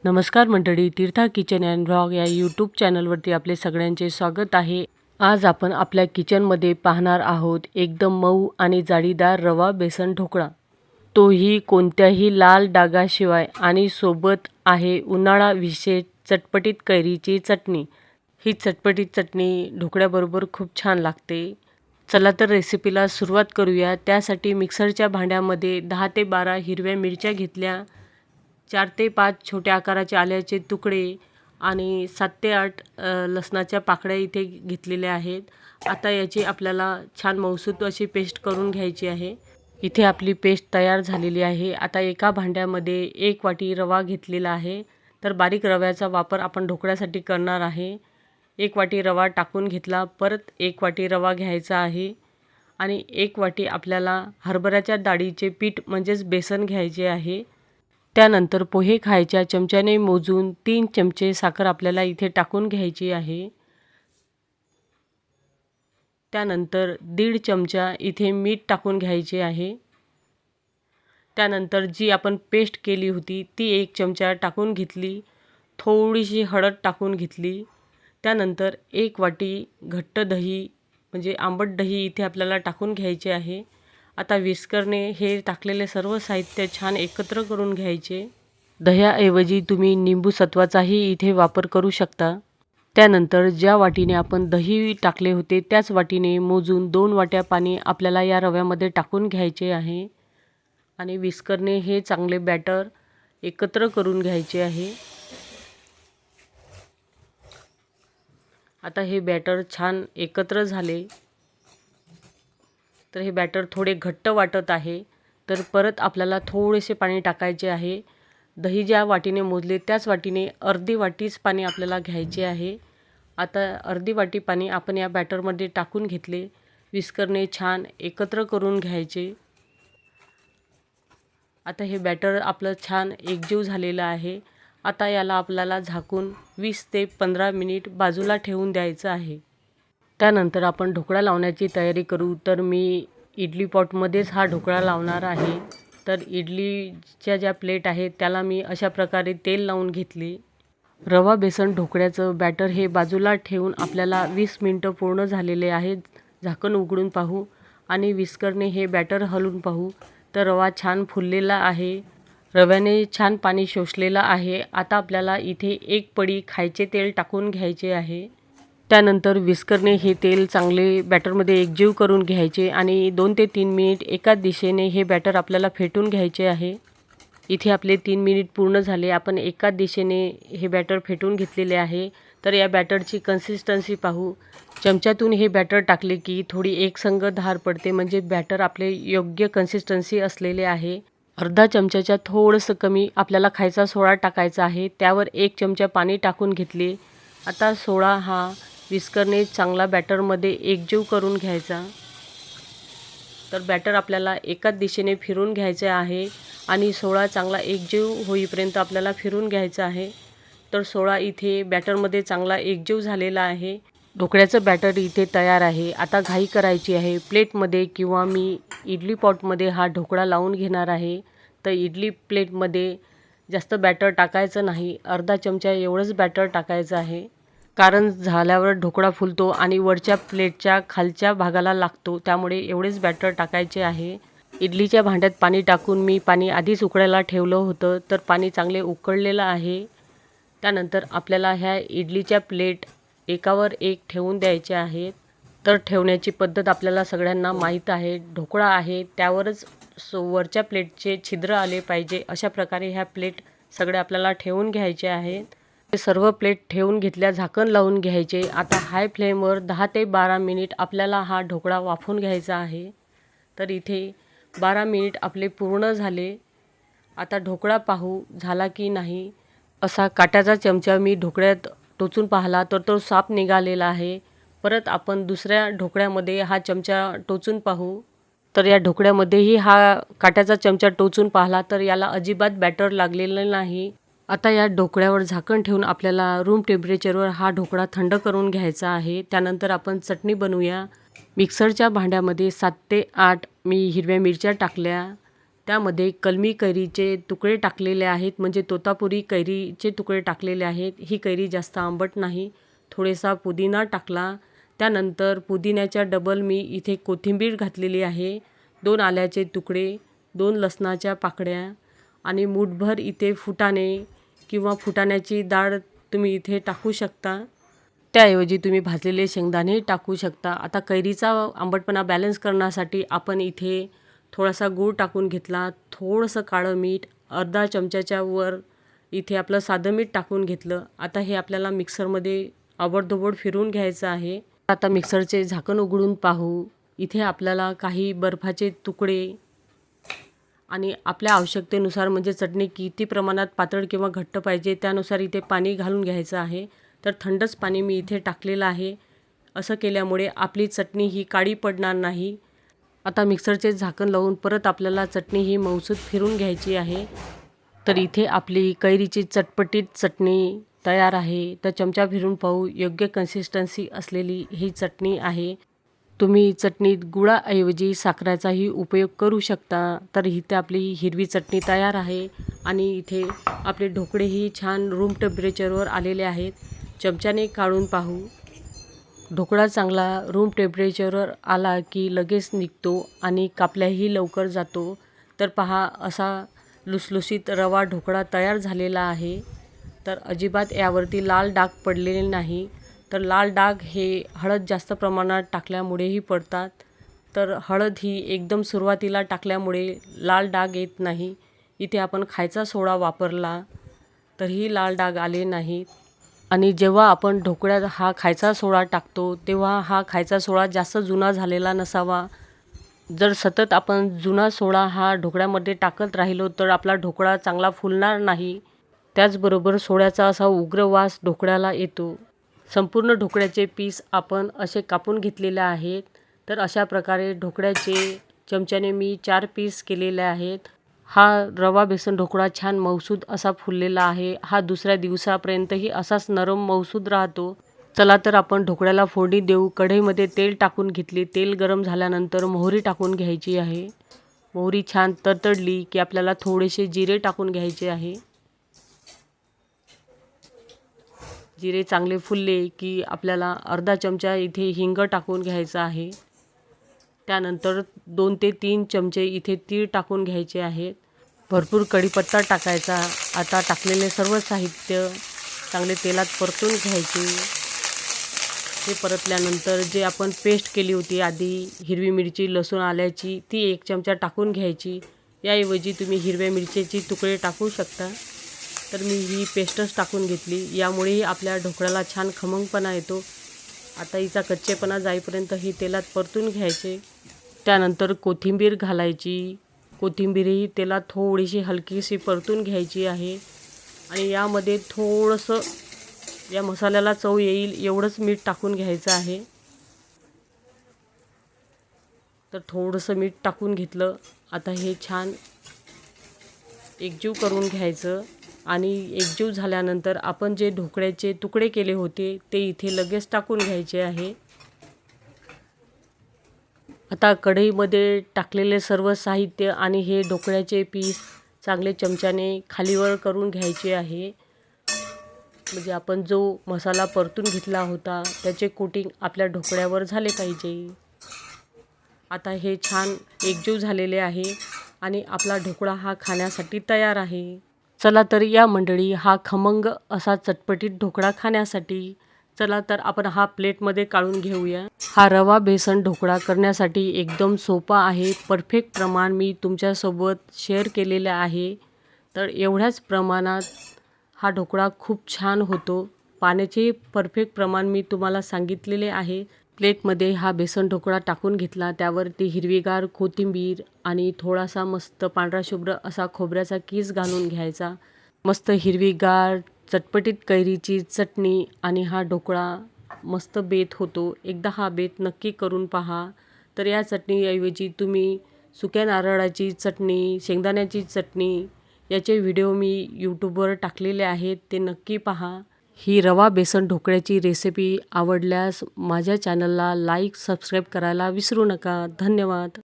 नमस्कार मंडळी, तीर्था kitchen and vlog या यूट्यूब चॅनलवरती आपले सगळ्यांचे स्वागत आहे। आज आपण आपल्या किचनमध्ये पाहणार आहोत एकदम मऊ आणि जाळीदार रवा बेसन ढोकळा, तोही कोणत्याही लाल डागाशिवाय। आणि सोबत आहे उन्हाळा विशेष चटपटीत कैरीची चटणी। ही चटपटीत चटणी ढोकळ्याबरोबर खूप छान लागते। चला तर रेसिपीला सुरुवात करूया। त्यासाठी मिक्सरच्या भांड्यामध्ये 10 ते 12 हिरव्या मिरच्या घेतल्या, 4 ते 5 छोट्या आकाराचे आल्याचे तुकडे आणि 7 ते 8 लसणाच्या पाकळ्या इथे घेतलेल्या आहेत। आता याची आपल्याला छान मऊसूत अशी पेस्ट करून घ्यायची आहे। इथे आपली पेस्ट तयार झालेली आहे। आता एका भांड्यामध्ये 1 वाटी रवा घेतलेला आहे। तर बारीक रव्याचा वापर आपण ढोकळ्यासाठी करणार आहे। 1 वाटी रवा टाकून घेतला, परत 1 वाटी रवा घ्यायचा आहे आणि 1 वाटी आपल्याला हरभऱ्याच्या डाळीचे पीठ म्हणजेच बेसन घ्यायचे आहे। त्यानंतर पोहे खायच्या चमच्याने मोजून 3 चमचे साखर आपल्याला इथे टाकून घ्यायची आहे। त्यानंतर 1.5 चमचा इथे मीठ टाकून घ्यायचे आहे। त्यानंतर जी आपण पेस्ट केली होती ती 1 चमचा टाकून घेतली, थोडीशी हळद टाकून घेतली। त्यानंतर 1 वाटी घट्ट दही म्हणजे आंबट दही इथे आपल्याला टाकून घ्यायचे आहे। आता विस्करने हे टाकलेले सर्व साहित्य छान एकत्र करून घ्यायचे। दह्याऐवजी तुम्ही निंबू सत्वाचाही इथे वापर करू शकता। त्यानंतर ज्या वाटीने आपण दही टाकले होते त्याच वाटीने मोजून 2 वाट्या पाणी आपल्याला या रव्यामध्ये टाकून घ्यायचे आहे आणि विस्करने हे चांगले बॅटर एकत्र करून घ्यायचे आहे। आता हे बॅटर छान एकत्र झाले, तर हे बॅटर थोडे घट्ट वाटत आहे, तर परत आपल्याला थोडेसे पाणी टाकायचे आहे। दही ज्या वाटीने मोजले त्याच वाटीने अर्धी वाटीच पाणी आपल्याला घ्यायचे आहे। आता अर्धी वाटी पाणी आपण या बॅटरमध्ये टाकून घेतले, विस्करने छान एकत्र करून घ्यायचे। आता हे बॅटर आपलं छान एकजीव झालेलं आहे। आता याला आपल्याला झाकून 20 ते 15 मिनिट बाजूला ठेवून द्यायचं आहे। त्यानंतर आपण ढोकळा लावण्याची तयारी करू। तर मी इडली पॉटमध्येच हा ढोकळा लावणार आहे। तर इडलीच्या ज्या प्लेट आहेत त्याला मी अशा प्रकारे तेल लावून घेतले। रवा बेसन ढोकळ्याचं बॅटर हे बाजूला ठेवून आपल्याला 20 मिनिटं पूर्ण झालेले आहेत। झाकण उघडून पाहू आणि विस्करने हे बॅटर हलवून पाहू, तर रवा छान फुललेला आहे, रव्याने छान पाणी शोषलेलं आहे। आता आपल्याला इथे 1 पडी खायचे तेल टाकून घ्यायचे आहे। त्यानंतर विस्करने हे तेल चांगले बॅटरमध्ये एकजीव करून घ्यायचे आणि 2 ते 3 मिनिट एका दिशेने हे बॅटर आपल्याला फेटून घ्यायचे आहे। इथे आपले 3 मिनिट पूर्ण झाले। आपण एका दिशेने हे बॅटर फेटून घेतलेले आहे। तर या बॅटरची कन्सिस्टन्सी पाहू। चमच्यातून हे बॅटर टाकले की थोडी एकसंग धार पडते, म्हणजे बॅटर आपले योग्य कन्सिस्टन्सी असलेले आहे। अर्धा चमच्याच्या थोडंसं कमी आपल्याला खायचा सोडा टाकायचा आहे। त्यावर 1 चमचा पाणी टाकून घेतले। आता सोडा हा विस्करने चांगला बॅटरमध्ये एकजीव करून घ्यायचा। तर बॅटर आपल्याला एकाच दिशेने फिरून घ्यायचे आहे आणि सोडा चांगला एकजीव होईपर्यंत आपल्याला फिरून घ्यायचा आहे। तर सोडा इथे बॅटरमध्ये चांगला एकजीव झालेला आहे। ढोकळ्याचं बॅटर इथे तयार आहे। आता घाई करायची आहे। प्लेटमध्ये किंवा मी इडली पॉटमध्ये हा ढोकळा लावून घेणार आहे। तर इडली प्लेटमध्ये जास्त बॅटर टाकायचं नाही, अर्धा चमचा एवढंच बॅटर टाकायचं आहे, कारण झाल्यावर ढोकळा फुलतो आणि वरच्या प्लेटच्या खालच्या भागाला लागतो, त्यामुळे एवढेच बॅटर टाकायचे आहे। इडलीच्या भांड्यात पाणी टाकून मी पाणी आधीच उकळायला ठेवलं होतं, तर पाणी चांगले उकळलेलं आहे। त्यानंतर आपल्याला ह्या इडलीच्या प्लेट एकावर एक ठेवून द्यायच्या आहेत। तर ठेवण्याची पद्धत आपल्याला सगळ्यांना माहीत आहे। ढोकळा आहे त्यावरच वरच्या प्लेटचे छिद्र आले पाहिजे, अशा प्रकारे ह्या प्लेट सगळ्या आपल्याला ठेवून घ्यायच्या आहेत। हे सर्व प्लेट ठेवून घेतल्या, झाकण लावून घ्यायचे। आता हाय फ्लेमवर 10 ते 12 मिनिट आपल्याला हा ढोकळा वाफवून घ्यायचा आहे। तर इथे 12 मिनिट आपले पूर्ण झाले। आता ढोकळा पाहू झाला की नाही। असा काट्याचा चमचा मी ढोकळ्यात टोचून पाहिला तर तो साप निघालेला आहे। परत आपण दुसऱ्या ढोकळ्यामध्ये हा चमचा टोचून पाहू, तर या ढोकळ्यामध्येही हा काट्याचा चमचा टोचून पाहिला तर याला अजिबात बॅटर लागलेलं नाही। आता या ढोकळ्यावर झाकण ठेवून आपल्याला रूम टेम्परेचरवर हा ढोकळा थंड करून घ्यायचा आहे। त्यानंतर आपण चटणी बनवूया। मिक्सरच्या भांड्यामध्ये 7 ते 8 मी हिरव्या मिरच्या टाकल्या, त्यामध्ये कलमी कैरीचे तुकडे टाकलेले आहेत, म्हणजे तोतापुरी कैरीचे तुकडे टाकलेले आहेत. ही कैरी जास्त आंबट नाही. थोडासा पुदिना टाकला. त्यानंतर पुदिन्याच्या डबल मी इथे कोथिंबीर घातलेली आहे. 2 आल्याचे तुकडे, 2 लसणाच्या पाकळ्या आणि मूठभर इथे फुटाणे किंवा फुटाण्याची डाळ तुम्ही इथे टाकू शकता. त्याऐवजी तुम्ही भाजलेले शेंगदाणे टाकू शकता. आता कैरीचा आंबटपणा बॅलन्स करण्यासाठी आपण इथे थोडासा गूळ टाकून घेतला, थोडंसं काळं मीठ, अर्धा चमच्याच्या वर इथे आपलं साधं मीठ टाकून घेतलं. आता हे आपल्याला मिक्सरमध्ये आबडधोबड फिरवून घ्यायचं आहे. आता मिक्सरचे झाकण उघडून पाहू. इथे आपल्याला काही बर्फाचे तुकडे आणि आपल्या आवश्यकतेनुसार, म्हणजे चटणी किती प्रमाणात पातळ किंवा घट्ट पाहिजे त्यानुसार इथे पाणी घालून घ्यायचं आहे. तर थंडच पाणी मी इथे टाकलेलं आहे. असं केल्यामुळे आपली चटणी ही काळी पडणार नाही. आता मिक्सरचे झाकण लावून परत आपल्याला चटणी ही मऊसूत फिरून घ्यायची आहे. तर इथे आपली कैरीची चटपटीत चटणी तयार आहे. तर चमचा फिरून पाहू. योग्य कन्सिस्टन्सी असलेली ही चटणी आहे. तुम्ही चटणीत गुळाऐवजी साखरेचाही उपयोग करू शकता. तर इथे आपली हिरवी चटणी तयार आहे आणि इथे आपले ढोकळेही छान रूम टेम्परेचरवर आलेले आहेत. चमच्याने काढून पाहू. ढोकळा चांगला रूम टेम्परेचरवर आला की लगेच निघतो आणि कापल्याही लवकर जातो. तर पहा, असा लुसलुसीत रवा ढोकळा तयार झालेला आहे. तर अजिबात यावरती लाल डाग पडलेले नाही. तर लाल डाग हे हळद जास्त प्रमाणात टाकल्यामुळेही पडतात. तर हळद ही एकदम सुरुवातीला टाकल्यामुळे लाल डाग येत नाही. इथे आपण खायचा सोडा वापरला तरीही लाल डाग आले नाहीत. आणि जेव्हा आपण ढोकळ्यात हा खायचा सोडा टाकतो तेव्हा हा खायचा सोडा जास्त जुना झालेला नसावा. जर सतत आपण जुना सोडा हा ढोकळ्यामध्ये टाकत राहिलो तर आपला ढोकळा चांगला फुलणार नाही. त्याचबरोबर सोड्याचा असा उग्र वास ढोकळ्याला येतो. संपूर्ण ढोकळ्याचे पीस आपण असे कापून घेतलेले आहेत. तर अशा प्रकारे ढोकळ्याचे चमच्याने मी 4 पीस केलेले आहेत. हा रवा बेसन ढोकळा छान मऊसूद असा फुललेला आहे. हा दुसऱ्या दिवसापर्यंतही असाच नरम मऊसूद राहतो. चला तर आपण ढोकळ्याला फोडणी देऊ. कढईमध्ये तेल टाकून घेतले. तेल गरम झाल्यानंतर मोहरी टाकून घ्यायची आहे. मोहरी छान तडतडली की आपल्याला थोडेसे जिरे टाकून घ्यायचे आहे. जिरे चांगले फुलले की आपल्याला अर्धा चमचा इथे हिंग टाकून घ्यायचा आहे. त्यानंतर 2 ते 3 चमचे इथे तीळ टाकून घ्यायचे आहेत. भरपूर कढीपत्ता टाकायचा. आता टाकलेले सर्व साहित्य चांगले तेलात परतून घ्यायचे. हे परतल्यानंतर जे आपण पेस्ट केली होती आधी हिरवी मिरची, लसूण, आल्याची, ती 1 चमचा टाकून घ्यायची. याऐवजी तुम्ही हिरव्या मिरचीचे तुकडे टाकू शकता. तर मी ही पेस्टच टाकून घेतली. यामुळेही आपल्या ढोकळ्याला छान खमंगपणा येतो. आता हिचा कच्चेपणा जाईपर्यंत ही तेलात परतून घ्यायचे. त्यानंतर कोथिंबीर घालायची. कोथिंबीरही तेलात थोडीशी हलकीशी परतून घ्यायची आहे. आणि यामध्ये थोडंसं या मसाल्याला चव येईल एवढंच मीठ टाकून घ्यायचं आहे. तर थोडंसं मीठ टाकून घेतलं. आता हे छान एकजीव करून घ्यायचं. आणि एकजीव झाल्यानंतर आपण जे ढोकळ्याचे तुकडे केले होते ते इथे लगेच टाकून घ्यायचे आहे. आता कढईमध्ये टाकलेले सर्व साहित्य आणि हे ढोकळ्याचे पीस चांगले चमच्याने खालीवर करून घ्यायचे आहे. म्हणजे आपण जो मसाला परतून घेतला होता त्याचे कोटिंग आपल्या ढोकळ्यावर झाले पाहिजे. आता हे छान एकजीव झालेले आहे आणि आपला ढोकळा हा खाण्यासाठी तयार आहे. चला तर या मंडळी, हा खमंग असा चटपटीत ढोकळा खाण्यासाठी चला तर आपण हा प्लेटमध्ये काढून घेऊया. हा रवा बेसन ढोकळा करण्यासाठी एकदम सोपा आहे. परफेक्ट प्रमाण मी तुमच्यासोबत शेअर केलेलं आहे. तर एवढ्याच प्रमाणात हा ढोकळा खूप छान होतो. पाण्याचे परफेक्ट प्रमाण मी तुम्हाला सांगितलेले आहे. प्लेटमध्ये हा बेसन ढोकळा टाकून घेतला. त्यावरती हिरवीगार कोथिंबीर आणि थोडासा मस्त पांढरा शुभ्र असा खोबऱ्याचा कीस घालून घ्यायचा. मस्त हिरवीगार चटपटीत कैरीची चटणी आणि हा ढोकळा मस्त बेत होतो. एकदा हा बेत नक्की करून पहा. तर या चटणीऐवजी तुम्ही सुक्या नारळाची चटणी, शेंगदाण्याची चटणी याचे व्हिडिओ मी यूट्यूबवर टाकलेले आहेत, ते नक्की पहा. ही रवा बेसन ढोकळ्याची रेसिपी आवडल्यास माझ्या चॅनलला लाईक, सबस्क्राईब करायला विसरू नका. धन्यवाद.